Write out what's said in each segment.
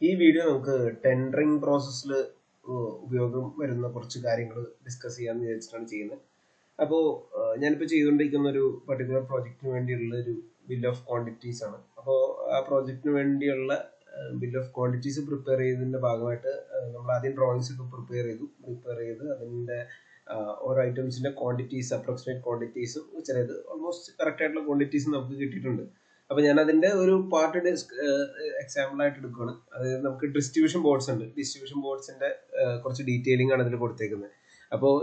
ഈ വീഡിയോ നമുക്ക് ടെൻഡറിങ് പ്രോസസ്സിൽ ഉപയോഗം വരുന്ന കുറച്ച് കാര്യങ്ങൾ ഡിസ്കസ് ചെയ്യാമെന്ന് വിചാരിച്ചിട്ടാണ് ചെയ്യുന്നത്. അപ്പോൾ ഞാനിപ്പോൾ ചെയ്തുകൊണ്ടിരിക്കുന്ന ഒരു പർട്ടിക്കുലർ പ്രോജക്റ്റിന് വേണ്ടിയുള്ള ഒരു ബിൽ ഓഫ് ക്വാണ്ടിറ്റീസ് ആണ്. അപ്പോൾ ആ പ്രോജക്റ്റിന് വേണ്ടിയുള്ള ബിൽ ഓഫ് ക്വാണ്ടിറ്റീസ് പ്രിപ്പയർ ചെയ്തതിൻ്റെ ഭാഗമായിട്ട് നമ്മൾ ആദ്യം ഡ്രോയിങ്സ് ഒക്കെ പ്രിപ്പയർ ചെയ്ത് അതിൻ്റെ ഓരോ ഐറ്റംസിൻ്റെ ക്വാണ്ടിറ്റീസ്, അപ്രോക്സിമേറ്റ് ക്വാണ്ടിറ്റീസും ചിലത് ഓൾമോസ്റ്റ് കറക്റ്റ് ആയിട്ടുള്ള ക്വാണ്ടിറ്റീസും നമുക്ക് കിട്ടിയിട്ടുണ്ട്. അപ്പോൾ ഞാൻ അതിൻ്റെ ഒരു പാർട്ട് എക്സാമ്പിൾ ആയിട്ട് എടുക്കുകയാണ്. അതായത് നമുക്ക് ഡിസ്ട്രിബ്യൂഷൻ ബോർഡ്സ് ഉണ്ട്. ഡിസ്ട്രിബ്യൂഷൻ ബോർഡ്സിൻ്റെ കുറച്ച് ഡീറ്റെയിലിംഗ് ആണ് ഇതിൽ കൊടുത്തേക്കുന്നത്. അപ്പോൾ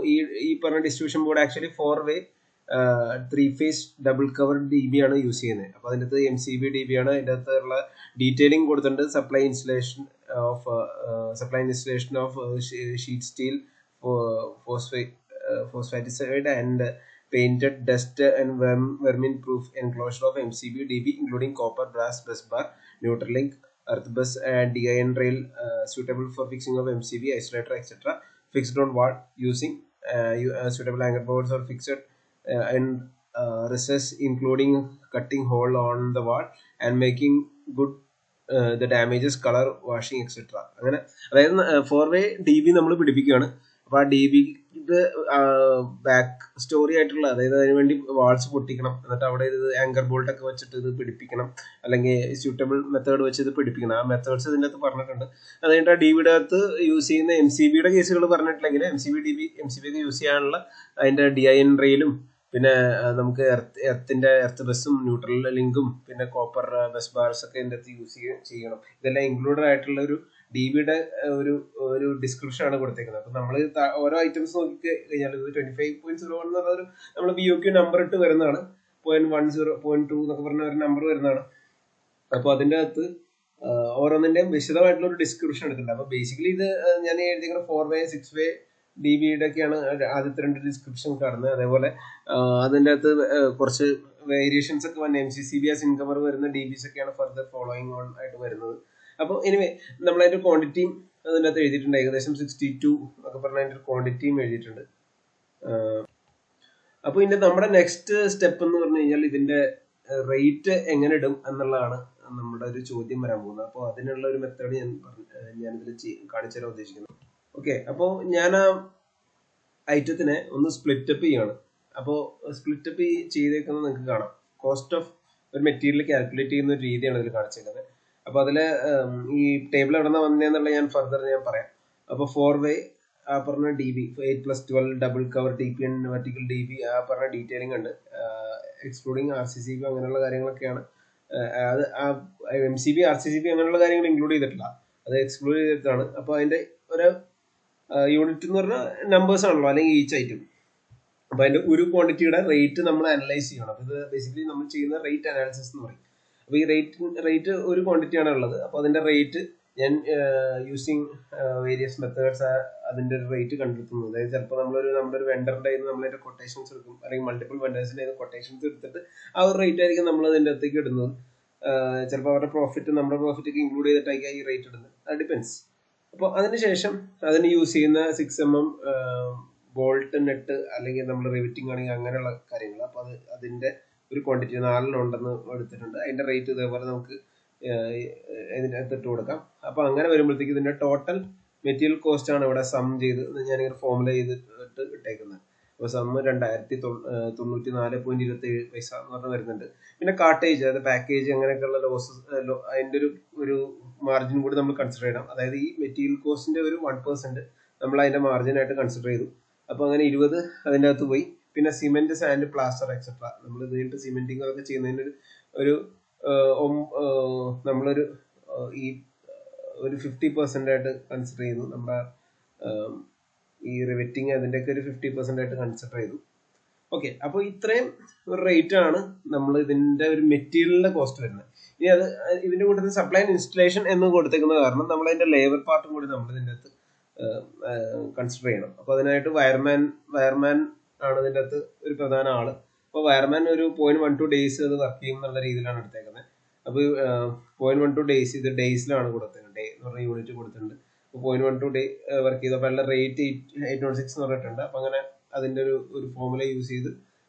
ഈ പറഞ്ഞ distribution board actually 4-way 3-phase double cover DB ആണ് യൂസ് ചെയ്യുന്നത്. അപ്പോൾ അതിൻ്റെ അകത്ത് MCB DB ആണ്. അതിൻ്റെ അകത്തുള്ള ഡീറ്റെയിലിംഗ് കൊടുത്തിട്ടുണ്ട്. Supply installation of sheet steel phosphaticide and painted dust and vermin proof enclosure of MCB DB including copper, brass, bus bar, neutral link, earth bus and DIN rail suitable for fixing of MCB isolator etc. Fixed on wall using suitable anchor boards or fixed and recess including cutting hole on the wall and making good the damages, color washing etc. അങ്ങനെ അതായത് 4-way DB നമ്മൾ പിടിപ്പിക്കുകയാണ്. അപ്പോൾ ആ DB ഇത് back story ആയിട്ടുള്ള, അതായത് അതിനുവേണ്ടി walls പൊട്ടിക്കണം, എന്നിട്ട് അവിടെ ഇത് ആങ്കർ ബോൾട്ട് ഒക്കെ വെച്ചിട്ട് ഇത് പിടിപ്പിക്കണം, അല്ലെങ്കിൽ സ്യൂട്ടബിൾ മെത്തേഡ് വെച്ച് ഇത് പിടിപ്പിക്കണം. ആ മെത്തേഡ്സ് ഇതിൻ്റെ അകത്ത് പറഞ്ഞിട്ടുണ്ട്. അത് കഴിഞ്ഞിട്ട് ആ DBയുടെ അകത്ത് യൂസ് ചെയ്യുന്ന MCBയുടെ കേസുകൾ പറഞ്ഞിട്ടില്ലെങ്കിൽ MCB ഒക്കെ യൂസ് ചെയ്യാനുള്ള അതിൻ്റെ DIN റെയിലും, പിന്നെ നമുക്ക് എർത്ത് ബസ്സും ന്യൂട്രൽ ലിങ്കും പിന്നെ കോപ്പർ ബസ് ബാർസ് ഒക്കെ ഇതിൻ്റെ അകത്ത് യൂസ് ചെയ്യണം. ഇതെല്ലാം ഇൻക്ലൂഡഡ് ആയിട്ടുള്ള ഒരു DBയുടെ ഒരു ഡിസ്ക്രിപ്ഷൻ ആണ് കൊടുത്തേക്കുന്നത്. അപ്പം നമ്മൾ ഓരോ ഐറ്റംസ് നോക്കി കഴിഞ്ഞാൽ ഇത് 25.01 എന്ന് പറഞ്ഞൊരു നമ്മൾ BOQ നമ്പർ ഇട്ട് വരുന്നതാണ്. 0.10 0.2 എന്നൊക്കെ പറഞ്ഞ ഒരു നമ്പർ വരുന്നതാണ്. അപ്പോൾ അതിൻ്റെ അകത്ത് ഓരോന്നിൻ്റെയും വിശദമായിട്ടുള്ള ഒരു ഡിസ്ക്രിപ്ഷൻ എടുക്കുന്നുണ്ട്. അപ്പോൾ ബേസിക്കലി ഇത് ഞാൻ എഴുതിയിരിക്കുന്ന 4-way 6-way DBയുടെ ഒക്കെയാണ് ആദ്യത്തെ 2 ഡിസ്ക്രിപ്ഷൻ കാണുന്നത്. അതേപോലെ അതിൻ്റെ അകത്ത് കുറച്ച് വേരിയേഷൻസ് ഒക്കെ വന്ന MCCB ഇൻകമർ വരുന്ന DBs ഒക്കെയാണ് ഫർദർ ഫോളോയിങ് ഓൺ ആയിട്ട് വരുന്നത്. അപ്പോൾ എനിവേ നമ്മളതിൻ്റെ ക്വാണ്ടിറ്റിയും അതിൻ്റെ അകത്ത് എഴുതിയിട്ടുണ്ട്. ഏകദേശം 62 ഒക്കെ പറഞ്ഞ അതിൻ്റെ ക്വാണ്ടിറ്റിയും എഴുതിയിട്ടുണ്ട്. അപ്പോൾ ഇതിൻ്റെ നമ്മുടെ നെക്സ്റ്റ് സ്റ്റെപ്പ് എന്ന് പറഞ്ഞു കഴിഞ്ഞാൽ ഇതിൻ്റെ റേറ്റ് എങ്ങനെ ഇടും എന്നുള്ളതാണ് നമ്മുടെ ഒരു ചോദ്യം വരാൻ പോകുന്നത്. അപ്പോൾ അതിനുള്ള ഒരു മെത്തേഡ് ഞാനിതിൽ കാണിച്ചു തരാൻ ഉദ്ദേശിക്കുന്നത്. ഓക്കെ, അപ്പോൾ ഞാൻ ആ ഐറ്റത്തിനെ ഒന്ന് സ്പ്ലിറ്റപ്പ് ചെയ്യാണ്. അപ്പോൾ സ്പ്ലിറ്റപ്പ് ചെയ്തേക്കുന്നത് നിങ്ങൾക്ക് കാണാം. കോസ്റ്റ് ഓഫ് ഒരു മെറ്റീരിയൽ കാൽക്കുലേറ്റ് ചെയ്യുന്ന ഒരു രീതിയാണ് ഇതിൽ കാണിച്ചേക്കുന്നത്. അപ്പോൾ അതിൽ ഈ ടേബിൾ എവിടെ നിന്ന് വന്നതെന്നുള്ള ഞാൻ ഫർദർ പറയാം. അപ്പോൾ 4-way ആ പറഞ്ഞ DB 8+12 double cover TP and vertical DB ആ പറഞ്ഞ ഡീറ്റെയിലിംഗ് ഉണ്ട്. എക്സ്ക്ലൂഡിങ് RCCB അങ്ങനെയുള്ള കാര്യങ്ങളൊക്കെയാണ്. അത് MCB RCCB അങ്ങനെയുള്ള കാര്യങ്ങൾ ഇൻക്ലൂഡ് ചെയ്തിട്ടില്ല, അത് എക്സ്ക്ലൂഡ് ചെയ്തിട്ടാണ്. അപ്പോൾ അതിൻ്റെ ഒരു യൂണിറ്റ് എന്ന് പറഞ്ഞാൽ നമ്പേഴ്സ് ആണല്ലോ, അല്ലെങ്കിൽ ഈച്ച് ഐറ്റം. അപ്പോൾ അതിൻ്റെ ഒരു ക്വാണ്ടിറ്റിയുടെ റേറ്റ് നമ്മൾ അനലൈസ് ചെയ്യണം. അപ്പോൾ ഇത് ബേസിക്കലി നമ്മൾ ചെയ്യുന്ന റേറ്റ് അനാലിസിസ് എന്ന് പറയും. അപ്പോൾ ഈ റേറ്റ് ഒരു ക്വാണ്ടിറ്റിയാണ് ഉള്ളത്. അപ്പോൾ അതിൻ്റെ റേറ്റ് ഞാൻ യൂസിങ് വേരിയസ് മെത്തേഡ്സ് അതിൻ്റെ ഒരു റേറ്റ് കണ്ടെത്തുന്നു. അതായത് ചിലപ്പോൾ നമ്മുടെ ഒരു വെണ്ടറിൻ്റെ കയ്യിൽ നിന്ന് നമ്മളതിൻ്റെ കൊട്ടേഷൻസ് എടുക്കും, അല്ലെങ്കിൽ മൾട്ടിപ്പിൾ വെണ്ടേഴ്സിൻ്റെ കയ്യിൽ കൊട്ടേഷൻസ് എടുത്തിട്ട് ആ ഒരു റേറ്റ് ആയിരിക്കും നമ്മൾ അതിൻ്റെ അകത്തേക്ക് ഇടുന്നത്. ചിലപ്പോൾ അവരുടെ പ്രോഫിറ്റ് നമ്മുടെ പ്രോഫിറ്റ് ഒക്കെ ഇൻക്ലൂഡ് ചെയ്തിട്ടായിരിക്കും ഈ റേറ്റ് ഇടുന്നത്. അത് ഡിപ്പെൻസ്. അപ്പോൾ അതിനുശേഷം അതിന് യൂസ് ചെയ്യുന്ന 6mm ബോൾട്ട് നെറ്റ്, അല്ലെങ്കിൽ നമ്മൾ റിവിറ്റിംഗ് ആണെങ്കിൽ അങ്ങനെയുള്ള കാര്യങ്ങൾ. അപ്പോൾ അതിൻ്റെ ഒരു ക്വാണ്ടിറ്റി 4 ഉണ്ടെന്ന് എടുത്തിട്ടുണ്ട്. അതിൻ്റെ റേറ്റ് ഇതേപോലെ നമുക്ക് ഇതിനകത്ത് ഇട്ട് കൊടുക്കാം. അപ്പോൾ അങ്ങനെ വരുമ്പോഴത്തേക്ക് ഇതിൻ്റെ ടോട്ടൽ മെറ്റീരിയൽ കോസ്റ്റ് ആണ് ഇവിടെ സം ചെയ്ത് ഞാനിങ്ങനെ ഫോർമുല ചെയ്തിട്ട് ഇട്ടേക്കുന്നത്. അപ്പോൾ സം 2094.27 പൈസ എന്ന് പറഞ്ഞ് വരുന്നുണ്ട്. പിന്നെ കാർട്ടേജ്, അതായത് പാക്കേജ്, അങ്ങനെയൊക്കെയുള്ള ലോസസ്, അതിൻ്റെ ഒരു മാർജിൻ കൂടി നമ്മൾ കൺസിഡർ ചെയ്യണം. അതായത് ഈ മെറ്റീരിയൽ കോസ്റ്റിൻ്റെ ഒരു 1% നമ്മൾ അതിൻ്റെ മാർജിനായിട്ട് കൺസിഡർ ചെയ്തു. അപ്പോൾ അങ്ങനെ 20 അതിൻ്റെ അകത്ത് പോയി. പിന്നെ സിമെന്റ്, സാൻഡ്, പ്ലാസ്റ്റർ എക്സെട്ര നമ്മൾ ഇതിനായിട്ട് സിമെന്റിങ് ഒക്കെ ചെയ്യുന്നതിന് നമ്മളൊരു ഈ ഒരു 50% ആയിട്ട് കൺസിഡർ ചെയ്തു. നമ്മുടെ ഈ റിവെറ്റിങ് അതിൻ്റെയൊക്കെ ഒരു 50% ആയിട്ട് കൺസിഡർ ചെയ്തു. ഓക്കെ, അപ്പോൾ ഇത്രയും ഒരു റേറ്റ് ആണ് നമ്മൾ ഇതിൻ്റെ ഒരു മെറ്റീരിയലിൻ്റെ കോസ്റ്റ് വരുന്നത്. ഇനി അത് ഇതിൻ്റെ കൂട്ടത്തിൽ സപ്ലൈ ആൻഡ് ഇൻസ്റ്റലേഷൻ എന്ന് കൊടുത്തേക്കുന്ന കാരണം നമ്മൾ അതിൻ്റെ ലേബർ പാർട്ടും കൂടി നമ്മൾ ഇതിൻ്റെ അകത്ത് കൺസിഡർ ചെയ്യണം. അപ്പോൾ അതിനായിട്ട് വയർമാൻ ആണ് ഇതിൻ്റെ അകത്ത് ഒരു പ്രധാന ആള്. അപ്പോൾ വയർമാൻ ഒരു 0.12 ഡേയ്സ് അത് വർക്ക് ചെയ്യും എന്നുള്ള രീതിയിലാണ് എടുത്തേക്കുന്നത്. അപ്പോൾ 0.12 ഡേയ്സ് ഇത് ഡേയ്സിലാണ് കൊടുത്തേക്കുന്നത്. ഡേ എന്ന് പറഞ്ഞ യൂണിറ്റ് കൊടുത്തിട്ടുണ്ട്. അപ്പോൾ 0.12 ഡേ വർക്ക് ചെയ്തപ്പോൾ അതിൻ്റെ റേറ്റ് 806 എന്ന് പറഞ്ഞിട്ടുണ്ട്. അപ്പോൾ അങ്ങനെ അതിൻ്റെ ഒരു ഫോർമുല യൂസ് ചെയ്ത്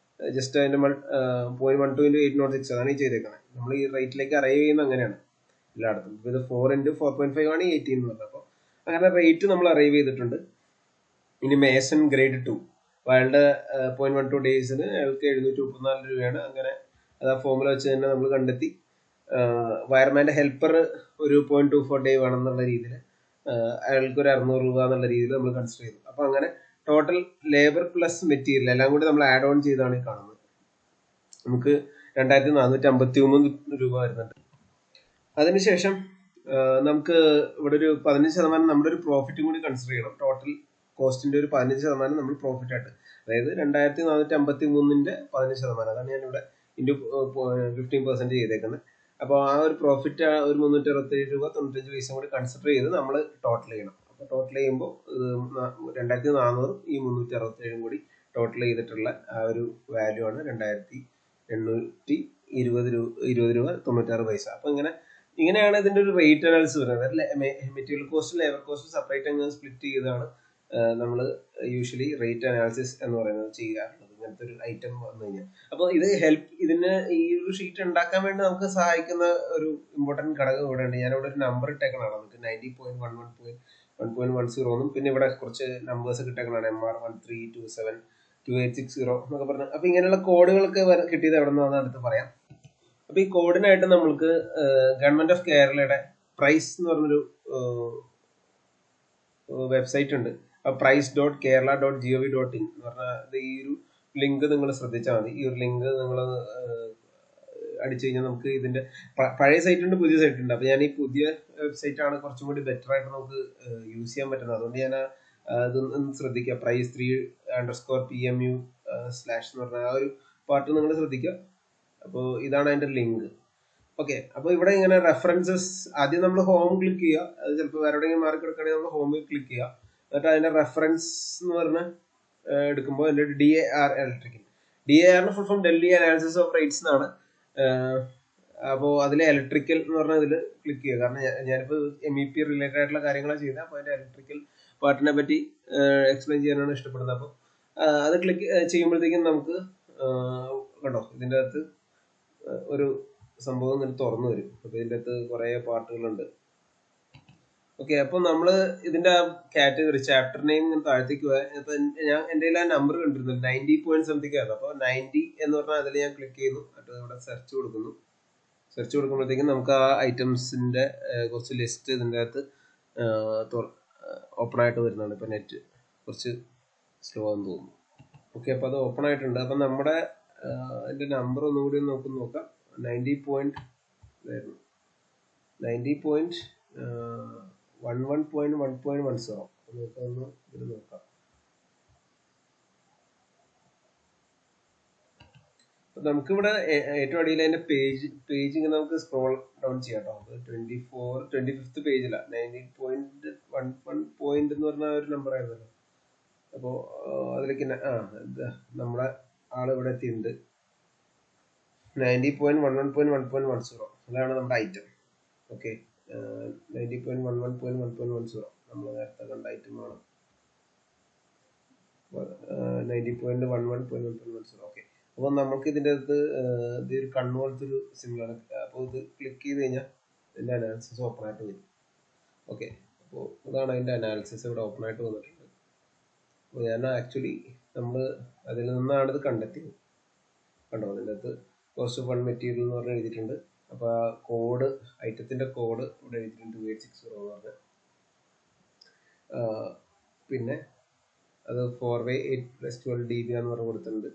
ജസ്റ്റ് അതിൻ്റെ 0.12 × 806 അതാണ് ഈ ചെയ്തേക്കുന്നത്. നമ്മൾ ഈ റേറ്റിലേക്ക് അറൈവ് ചെയ്യുന്നത് അങ്ങനെയാണ്. എല്ലായിടത്തും. ഇത് 4 × 4.5 ആണ് 18 എന്ന് പറഞ്ഞത്. അപ്പോൾ അങ്ങനെ റേറ്റ് നമ്മൾ അറൈവ് ചെയ്തിട്ടുണ്ട്. ഇനി മേസൺ ഗ്രേഡ് 2 അയാളുടെ 0.12 ഡേയ്സിന് അയാൾക്ക് 734 രൂപയാണ്. അങ്ങനെ അത് ആ ഫോമുല വെച്ച് തന്നെ നമ്മൾ കണ്ടെത്തി. വയർമാൻ്റെ ഹെൽപ്പർ ഒരു 0.24 ഡേ വേണമെന്നുള്ള രീതിയിൽ അയാൾക്ക് ഒരു 600 രൂപ എന്നുള്ള രീതിയിൽ നമ്മൾ കൺസിഡർ ചെയ്തു. അപ്പോൾ അങ്ങനെ ടോട്ടൽ ലേബർ പ്ലസ് മെറ്റീരിയൽ എല്ലാം കൂടി നമ്മൾ ആഡ് ഓൺ ചെയ്താണ് ഈ കാണുന്നത്. നമുക്ക് 2453 രൂപ വരുന്നുണ്ട്. അതിനുശേഷം നമുക്ക് ഇവിടെ ഒരു 15% നമ്മുടെ ഒരു പ്രോഫിറ്റും കൂടി കൺസിഡർ ചെയ്യണം. ടോട്ടൽ കോസ്റ്റിന്റെ ഒരു 15% നമ്മൾ പ്രോഫിറ്റ് ആയിട്ട്, അതായത് 2453ന്റെ 15%, അതാണ് ഞാനിവിടെ ഇൻറ്റു 15% ചെയ്തേക്കുന്നത്. അപ്പോൾ ആ ഒരു പ്രോഫിറ്റ് ഒരു 367 രൂപ 95 പൈസ കൂടി കൺസിഡർ ചെയ്ത് നമ്മൾ ടോട്ടൽ ചെയ്യണം. അപ്പോൾ ടോട്ടൽ ചെയ്യുമ്പോൾ 2400 ഈ 367 കൂടി ടോട്ടൽ ചെയ്തിട്ടുള്ള ആ ഒരു വാല്യൂ ആണ് 2820 രൂപ 96 പൈസ. അപ്പോൾ ഇങ്ങനെയാണ് ഇതിന്റെ ഒരു റേറ്റ് അനാലിസിസ് വരുന്നത്. Material cost labour cost separate അങ്ങനെ സ്പ്ലിറ്റ് ചെയ്താണ് നമ്മൾ യൂഷ്വലി റേറ്റ് അനാലിസിസ് എന്ന് പറയുന്നത് ചെയ്യാറുള്ളത് ഇങ്ങനത്തെ ഒരു ഐറ്റം വന്നു കഴിഞ്ഞാൽ. അപ്പോൾ ഇതിന് ഈ ഒരു ഷീറ്റ് ഉണ്ടാക്കാൻ വേണ്ടി നമുക്ക് സഹായിക്കുന്ന ഒരു ഇമ്പോർട്ടൻറ്റ് ഘടകം ഇവിടെ ഉണ്ട്. ഞാനിവിടെ ഒരു നമ്പർ ഇട്ടേക്കണതാണ് നമുക്ക് 90.11.1.10 എന്നും പിന്നെ ഇവിടെ കുറച്ച് നമ്പേഴ്സ് കിട്ടേക്കണാണ് MR 1327 2860 എന്നൊക്കെ പറഞ്ഞ്. അപ്പോൾ ഇങ്ങനെയുള്ള കോഡുകളൊക്കെ കിട്ടിയത് എവിടെ നിന്നാണ് അടുത്ത് പറയാം. അപ്പോൾ ഈ കോഡിനായിട്ട് നമ്മൾക്ക് ഗവൺമെന്റ് ഓഫ് കേരളയുടെ പ്രൈസ് എന്ന് പറഞ്ഞൊരു വെബ്സൈറ്റ് ഉണ്ട്. price.kerala.gov.in എന്ന് പറഞ്ഞാൽ ഈ ഒരു ലിങ്ക് നിങ്ങൾ ശ്രദ്ധിച്ചാൽ മതി. ഈ ഒരു ലിങ്ക് നിങ്ങൾ അടിച്ചു കഴിഞ്ഞാൽ നമുക്ക് ഇതിന്റെ പഴയ സൈറ്റ് ഉണ്ട്, പുതിയ സൈറ്റ് ഉണ്ട്. അപ്പോൾ ഞാൻ ഈ പുതിയ വെബ്സൈറ്റ് ആണ് കുറച്ചും കൂടി ബെറ്റർ ആയിട്ട് നമുക്ക് യൂസ് ചെയ്യാൻ പറ്റുന്നത്. അതുകൊണ്ട് ഞാൻ അതൊന്ന് ശ്രദ്ധിക്കുക. price3_PMU/ എന്ന് പറഞ്ഞ ആ ഒരു പാർട്ട് നിങ്ങൾ ശ്രദ്ധിക്കുക. അപ്പോൾ ഇതാണ് അതിന്റെ ലിങ്ക്. ഓക്കെ, അപ്പോൾ ഇവിടെ ഇങ്ങനെ റെഫറൻസസ് ആദ്യം നമ്മൾ ഹോം ക്ലിക്ക് ചെയ്യുക. അത് ചിലപ്പോൾ വേറെ എവിടെയെങ്കിലും മാർക്ക് എടുക്കുകയാണെങ്കിൽ നമ്മൾ ഹോമിൽ ക്ലിക്ക് ചെയ്യുക. എന്നിട്ട് അതിന്റെ റെഫറൻസ് എന്ന് പറഞ്ഞ എടുക്കുമ്പോൾ അതിന്റെ DAR electrical, DAR full form Delhi analysis of rates എന്നാണ്. അപ്പോൾ അതിലെ ഇലക്ട്രിക്കൽ എന്ന് പറഞ്ഞാൽ ഇതിൽ ക്ലിക്ക് ചെയ്യുക. കാരണം ഞാനിപ്പോൾ MEP റിലേറ്റഡ് ആയിട്ടുള്ള കാര്യങ്ങളാണ് ചെയ്യുന്നത്. അപ്പോൾ അതിന്റെ ഇലക്ട്രിക്കൽ പാർട്ടിനെ പറ്റി എക്സ്പ്ലെയിൻ ചെയ്യാനാണ് ഇഷ്ടപ്പെടുന്നത്. അപ്പോൾ അത് ക്ലിക്ക് ചെയ്യുമ്പോഴത്തേക്കും നമുക്ക് കണ്ടോ ഇതിൻ്റെ അകത്ത് ഒരു സംഭവം ഇങ്ങനെ തുറന്നു വരും. അപ്പോൾ ഇതിൻ്റെ അകത്ത് കുറേ പാർട്ടുകളുണ്ട്. ഓക്കെ, അപ്പോൾ നമ്മൾ ഇതിന്റെ കാറ്റഗറി ചാപ്റ്റർ നെയിം ഇങ്ങനെ താഴത്തേക്ക് പോയാൽ ഇപ്പൊ ഞാൻ എൻ്റെ ആ നമ്പർ കണ്ടിരുന്നു 90 പോയിന്റ് സംതിങ് ആയിരുന്നു. അപ്പോൾ 90 എന്ന് പറഞ്ഞാൽ അതിൽ ഞാൻ ക്ലിക്ക് ചെയ്യുന്നു. എന്നിട്ട് ഇവിടെ സെർച്ച് കൊടുക്കുന്നു. സെർച്ച് കൊടുക്കുമ്പോഴത്തേക്കും നമുക്ക് ആ ഐറ്റംസിന്റെ കുറച്ച് ലിസ്റ്റ് ഇതിൻ്റെ അകത്ത് ഓപ്പൺ ആയിട്ട് വരുന്നതാണ്. ഇപ്പൊ നെറ്റ് കുറച്ച് സ്ലോ ആണെന്ന് തോന്നുന്നു. ഓക്കെ, അപ്പോൾ അത് ഓപ്പൺ ആയിട്ടുണ്ട്. അപ്പം നമ്മുടെ അതിന്റെ നമ്പർ ഒന്നുകൂടി നോക്കാം. 90.11.1.10 നമുക്കൊന്ന് ഇത് നോക്കാം. നമുക്കിവിടെ ഏറ്റവും അടിയിൽ അതിന്റെ പേജ് ഇങ്ങനെ നമുക്ക് സ്ക്രോൾ ഡൗൺ ചെയ്യാം കേട്ടോ. 25th പേജിലാണ് 90.11 എന്ന് പറഞ്ഞ ഒരു നമ്പർ ആയിരുന്നല്ലോ. അപ്പോൾ അതിലേക്ക് നമ്മുടെ ആള് ഇവിടെ എത്തിയിട്ടുണ്ട്. 90.11.1.10 അതാണ് നമ്മുടെ ഐറ്റം. ഓക്കെ, 90.11.1.10 നമ്മൾ നേരത്തെ കണ്ട ഐറ്റമാണ്. 90.11.1.10. ഓക്കെ, അപ്പോൾ നമുക്ക് ഇതിൻ്റെ അകത്ത് ഇത് ഒരു കണ്ണുപോലത്തെ ഒരു സിമ്പിളാണ്. അപ്പോൾ ഇത് ക്ലിക്ക് ചെയ്ത് കഴിഞ്ഞാൽ ഇതിൻ്റെ അനാലിസിസ് ഓപ്പൺ ആയിട്ട് വരും. ഓക്കെ, അപ്പോൾ ഇതാണ് അതിൻ്റെ അനാലിസിസ് ഇവിടെ ഓപ്പൺ ആയിട്ട് വന്നിട്ടുണ്ട്. അപ്പോൾ ഞാൻ ആക്ച്വലി നമ്മൾ അതിൽ നിന്നാണ് ഇത് കണ്ടെത്തിയത്. കണ്ടോ, അതിൻ്റെ അകത്ത് കോസ്റ്റ് ഓഫ് വൺ മെറ്റീരിയൽ എന്ന് പറഞ്ഞ് എഴുതിയിട്ടുണ്ട്. അപ്പോൾ ആ കോഡ് ഐറ്റത്തിൻ്റെ കോഡ് ഇവിടെ എഴുതിയിട്ടുണ്ട് 2860 എന്ന് പറഞ്ഞ്. പിന്നെ അത് 4/8+12 dB എന്ന് പറഞ്ഞ് കൊടുത്തിട്ടുണ്ട്.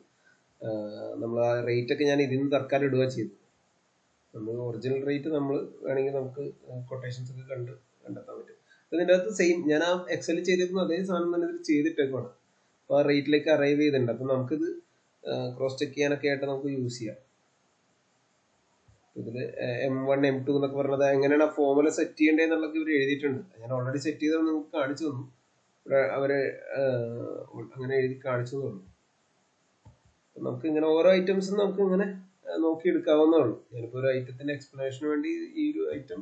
നമ്മൾ ആ റേറ്റ് ഒക്കെ ഞാൻ ഇതിൽ നിന്ന് തൽക്കാലം ഇടുക ചെയ്തു. നമ്മൾ ഒറിജിനൽ റേറ്റ് നമ്മൾ വേണമെങ്കിൽ നമുക്ക് കൊട്ടേഷൻസ് ഒക്കെ കണ്ടെത്താൻ പറ്റും. ഇതിൻ്റെ അകത്ത് സെയിം ഞാൻ ആ എക്സൽ ചെയ്തിരിക്കുന്ന അതേ സാധനം തന്നെ ഇതിൽ ചെയ്തിട്ടേക്കാണ്. അപ്പോൾ ആ റേറ്റിലേക്ക് അറൈവ് ചെയ്തിട്ടുണ്ട്. അപ്പം നമുക്കിത് ക്രോസ് ചെക്ക് ചെയ്യാനൊക്കെ ആയിട്ട് നമുക്ക് യൂസ് ചെയ്യാം. ഇതിൽ M1 M2 എന്നൊക്കെ പറഞ്ഞത് എങ്ങനെയാണ് ആ ഫോമുല സെറ്റ് ചെയ്യേണ്ടതെന്നുള്ളത് ഇവർ എഴുതിയിട്ടുണ്ട്. ഞാൻ ഓൾറെഡി സെറ്റ് ചെയ്തത് നിങ്ങൾക്ക് കാണിച്ചു തന്നു. അവര് അങ്ങനെ എഴുതി കാണിച്ചു തന്നു. നമുക്ക് ഇങ്ങനെ ഓരോ ഐറ്റംസും നമുക്ക് ഇങ്ങനെ നോക്കിയെടുക്കാവുന്നേ ഉള്ളൂ. ഞാനിപ്പോൾ ഒരു ഐറ്റത്തിന്റെ എക്സ്പ്ലനേഷന് വേണ്ടി ഈ ഒരു ഐറ്റം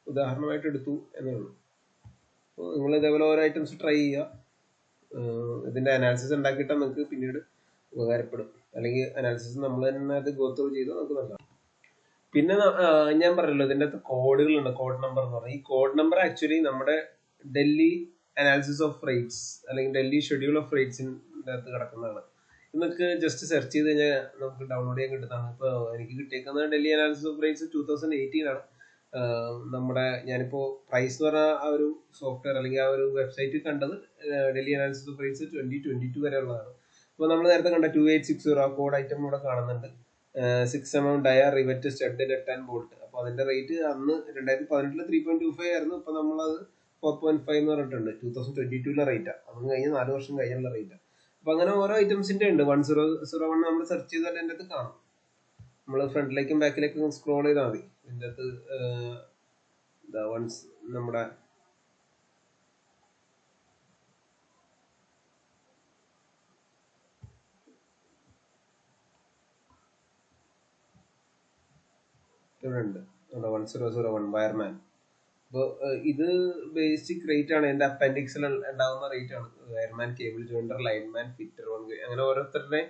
ഉദാഹരണമായിട്ട് എടുത്തു എന്നേ ഉള്ളൂ. അപ്പോൾ നിങ്ങൾ ഇതേപോലെ ഓരോ ഐറ്റംസ് ട്രൈ ചെയ്യുക. ഇതിന്റെ അനാലിസിസ് ഉണ്ടാക്കിയിട്ടാൽ നിങ്ങൾക്ക് പിന്നീട് ഉപകാരപ്പെടും. അല്ലെങ്കിൽ അനാലിസിസ് നമ്മൾ തന്നെ അത് ഗോ ത്രൂ ചെയ്താൽ നമുക്ക് നല്ലതാണ്. പിന്നെ ഞാൻ പറഞ്ഞല്ലോ ഇതിൻ്റെ അകത്ത് കോഡുകളുണ്ട്. കോഡ് നമ്പർ എന്ന് പറഞ്ഞാൽ ഈ കോഡ് നമ്പർ ആക്ച്വലി നമ്മുടെ ഡൽഹി അനാലിസിസ് ഓഫ് റേറ്റ്സ് അല്ലെങ്കിൽ ഡൽഹി ഷെഡ്യൂൾ ഓഫ് റേറ്റ്സിൻ്റെ അകത്ത് കിടക്കുന്നതാണ്. നിങ്ങൾക്ക് ജസ്റ്റ് സെർച്ച് ചെയ്ത് കഴിഞ്ഞാൽ നമുക്ക് ഡൗൺലോഡ് ചെയ്യാൻ കിട്ടുന്നതാണ്. ഇപ്പോൾ എനിക്ക് കിട്ടിയേക്കുന്നത് ഡൽഹി അനാലിസിസ് ഓഫ് റേറ്റ്സ് 2018 ആണ്. നമ്മുടെ ഞാനിപ്പോൾ പ്രൈസ് എന്ന് പറഞ്ഞ ആ ഒരു സോഫ്റ്റ്വെയർ അല്ലെങ്കിൽ ആ ഒരു വെബ്സൈറ്റ് കണ്ടത് ഡൽഹി അനാലിസിസ് ഓഫ് റേറ്റ്സ് 2022 വരെ ഉള്ളതാണ്. അപ്പോൾ നമ്മൾ നേരത്തെ കണ്ട 2860 ആ കോഡ് ഐറ്റം ഇവിടെ കാണുന്നുണ്ട്. 6mm ഡയർ rivet stud nut and bolt. അപ്പോൾ അതിന്റെ റേറ്റ് അന്ന് 2018 3.25 ആയിരുന്നു. ഇപ്പൊ നമ്മളത് 4.5 എന്ന് പറഞ്ഞിട്ടുണ്ട്. 2022 റേറ്റാണ്. അതും കഴിഞ്ഞ് 4 വർഷം കഴിഞ്ഞുള്ള റേറ്റാണ്. അപ്പൊ അങ്ങനെ ഓരോ ഐറ്റംസിന്റെ ഉണ്ട്. 1001 നമ്മൾ സെർച്ച് ചെയ്താൽ എൻ്റെ അടുത്ത് കാണും. നമ്മൾ ഫ്രണ്ടിലേക്കും ബാക്കിലേക്കും സ്ക്രോൾ ചെയ്താൽ മതി. ഇതിൻ്റെ അകത്ത് വൺസ് നമ്മുടെ ഇവിടെ ഉണ്ട് 1001 വയർമാൻ. അപ്പോൾ ഇത് ബേസിക് റേറ്റ് ആണ്. എൻ്റെ അപ്പൻഡിക്സിൽ ഉണ്ടാകുന്ന റേറ്റ് ആണ്. Wireman, cable joinder, lineman, fitter, അങ്ങനെ ഓരോരുത്തരുടെ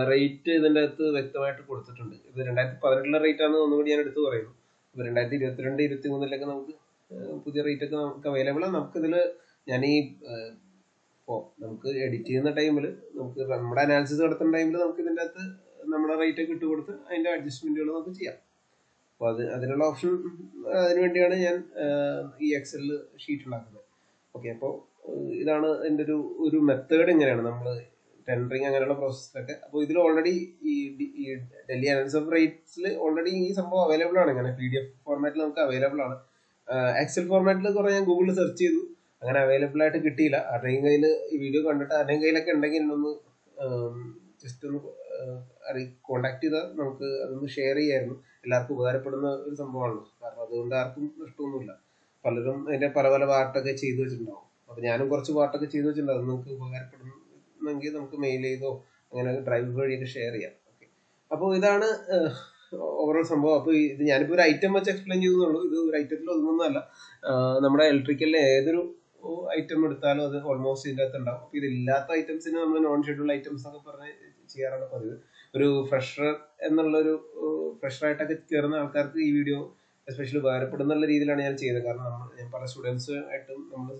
റേറ്റ് ഇതിൻ്റെ അകത്ത് വ്യക്തമായിട്ട് കൊടുത്തിട്ടുണ്ട്. ഇത് 2018 റേറ്റ് ആണെന്ന് ഒന്നുകൂടി ഞാൻ എടുത്ത് പറയുന്നു. ഇപ്പോൾ 2022, 2023 നമുക്ക് പുതിയ റേറ്റ് ഒക്കെ നമുക്ക് അവൈലബിൾ ആണ്. നമുക്കിതിൽ ഞാൻ ഈ ഇപ്പോൾ നമുക്ക് എഡിറ്റ് ചെയ്യുന്ന ടൈമിൽ നമുക്ക് നമ്മുടെ അനാലിസിസ് നടത്തുന്ന ടൈമിൽ നമുക്ക് ഇതിൻ്റെ അകത്ത് നമ്മുടെ റേറ്റ് ഒക്കെ ഇട്ട് കൊടുത്ത് അതിൻ്റെ അഡ്ജസ്റ്റ്മെൻറ്റുകൾ നമുക്ക് ചെയ്യാം. അപ്പോൾ അതിനുള്ള ഓപ്ഷൻ അതിന് വേണ്ടിയാണ് ഞാൻ ഈ എക്സലിൽ ഷീറ്റ് ഉണ്ടാക്കുന്നത്. ഓക്കെ, അപ്പോൾ ഇതാണ് എൻ്റെ ഒരു മെത്തേഡ്. ഇങ്ങനെയാണ് നമ്മൾ ടെൻഡറിങ് അങ്ങനെയുള്ള പ്രോസസ്സിലൊക്കെ. അപ്പോൾ ഇതിൽ ഓൾറെഡി ഈ ഡൽഹി അനാലിസിസ് ഓഫ് റേറ്റ്സിൽ ഓൾറെഡി ഈ സംഭവം അവൈലബിൾ ആണ്. ഇങ്ങനെ PDF ഫോർമാറ്റിൽ നമുക്ക് അവൈലബിൾ ആണ്. എക്സൽ ഫോർമാറ്റിൽ കുറേ ഞാൻ ഗൂഗിളിൽ സെർച്ച് ചെയ്തു, അങ്ങനെ അവൈലബിൾ ആയിട്ട് കിട്ടിയില്ല. ആരുടെയും കയ്യിൽ ഈ വീഡിയോ കണ്ടിട്ട് ആരുടെയും കയ്യിലൊക്കെ ഉണ്ടെങ്കിൽ എന്നൊന്ന് ജസ്റ്റ് ഒന്ന് കോണ്ടാക്ട് ചെയ്താൽ നമുക്ക് അതൊന്ന് ഷെയർ ചെയ്യായിരുന്നു. എല്ലാവർക്കും ഉപകാരപ്പെടുന്ന ഒരു സംഭവമാണല്ലോ. കാരണം അതുകൊണ്ട് ആർക്കും നഷ്ടമൊന്നുമില്ല. പലരും അതിന്റെ പല പല പാർട്ടൊക്കെ ചെയ്തു വെച്ചിട്ടുണ്ടാവും. അപ്പൊ ഞാനും കുറച്ച് പാർട്ടൊക്കെ ചെയ്തു വെച്ചിട്ടുണ്ടാവും. അത് നിങ്ങൾക്ക് ഉപകാരപ്പെടുന്നെങ്കിൽ നമുക്ക് മെയിൽ ചെയ്തോ അങ്ങനെ ഡ്രൈവ് വഴിയൊക്കെ ഷെയർ ചെയ്യാം. ഓക്കെ, അപ്പോൾ ഇതാണ് ഓവറോൾ സംഭവം. അപ്പോൾ ഇത് ഞാനിപ്പോൾ ഒരു ഐറ്റം വെച്ച് എക്സ്പ്ലെയിൻ ചെയ്തെന്നുള്ളൂ. ഇത് ഒരു ഐറ്റത്തിൽ ഒതുങ്ങുന്നതല്ല. നമ്മുടെ ഇലക്ട്രിക്കലിലെ ഏതൊരു ഐറ്റം എടുത്താലും അത് ഓൾമോസ്റ്റ് ഇതിൻ്റെ അകത്ത് ഉണ്ടാവും. അപ്പോൾ ഇതില്ലാത്ത ഐറ്റംസിന് നമ്മൾ നോൺ ഷെഡ്യൂൾ ഐറ്റംസ് ഒക്കെ പറഞ്ഞ് ചെയ്യാറാണ് പതിവ്. ഒരു ഫ്രഷർ എന്നുള്ളൊരു ഫ്രഷറായിട്ടൊക്കെ കയറുന്ന ആൾക്കാർക്ക് ഈ വീഡിയോ എസ്പെഷ്യലി ഉപകാരപ്പെടുന്നുള്ള രീതിയിലാണ് ഞാൻ ചെയ്തത്. കാരണം ഞാൻ പല സ്റ്റുഡൻസുമായിട്ടും നമ്മൾ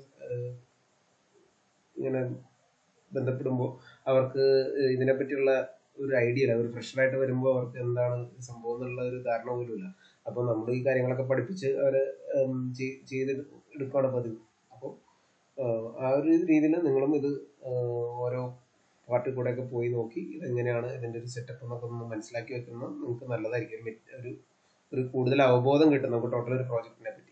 ഇങ്ങനെ ബന്ധപ്പെടുമ്പോൾ അവർക്ക് ഇതിനെപ്പറ്റിയുള്ള ഒരു ഐഡിയ ഇല്ല. ഒരു ഫ്രഷറായിട്ട് വരുമ്പോൾ അവർക്ക് എന്താണ് സംഭവം എന്നുള്ള ഒരു ധാരണ പോലും ഇല്ല. അപ്പോൾ നമ്മൾ ഈ കാര്യങ്ങളൊക്കെ പഠിപ്പിച്ച് അവരെ ചെയ്ത് എടുക്കുകയാണ് പതിവ്. അപ്പോൾ ആ ഒരു രീതിയിൽ നിങ്ങളും ഇത് ഓരോ പാർട്ടിൽ കൂടെയൊക്കെ പോയി നോക്കി ഇതെങ്ങനെയാണ് ഇതിൻ്റെ ഒരു സെറ്റപ്പ് എന്നൊക്കെ ഒന്ന് മനസ്സിലാക്കി വെക്കുന്നത് നിങ്ങൾക്ക് നല്ലതായിരിക്കും. ഒരു കൂടുതൽ അവബോധം കിട്ടും നമുക്ക് ടോട്ടൽ ഒരു പ്രോജക്റ്റിനെ പറ്റി.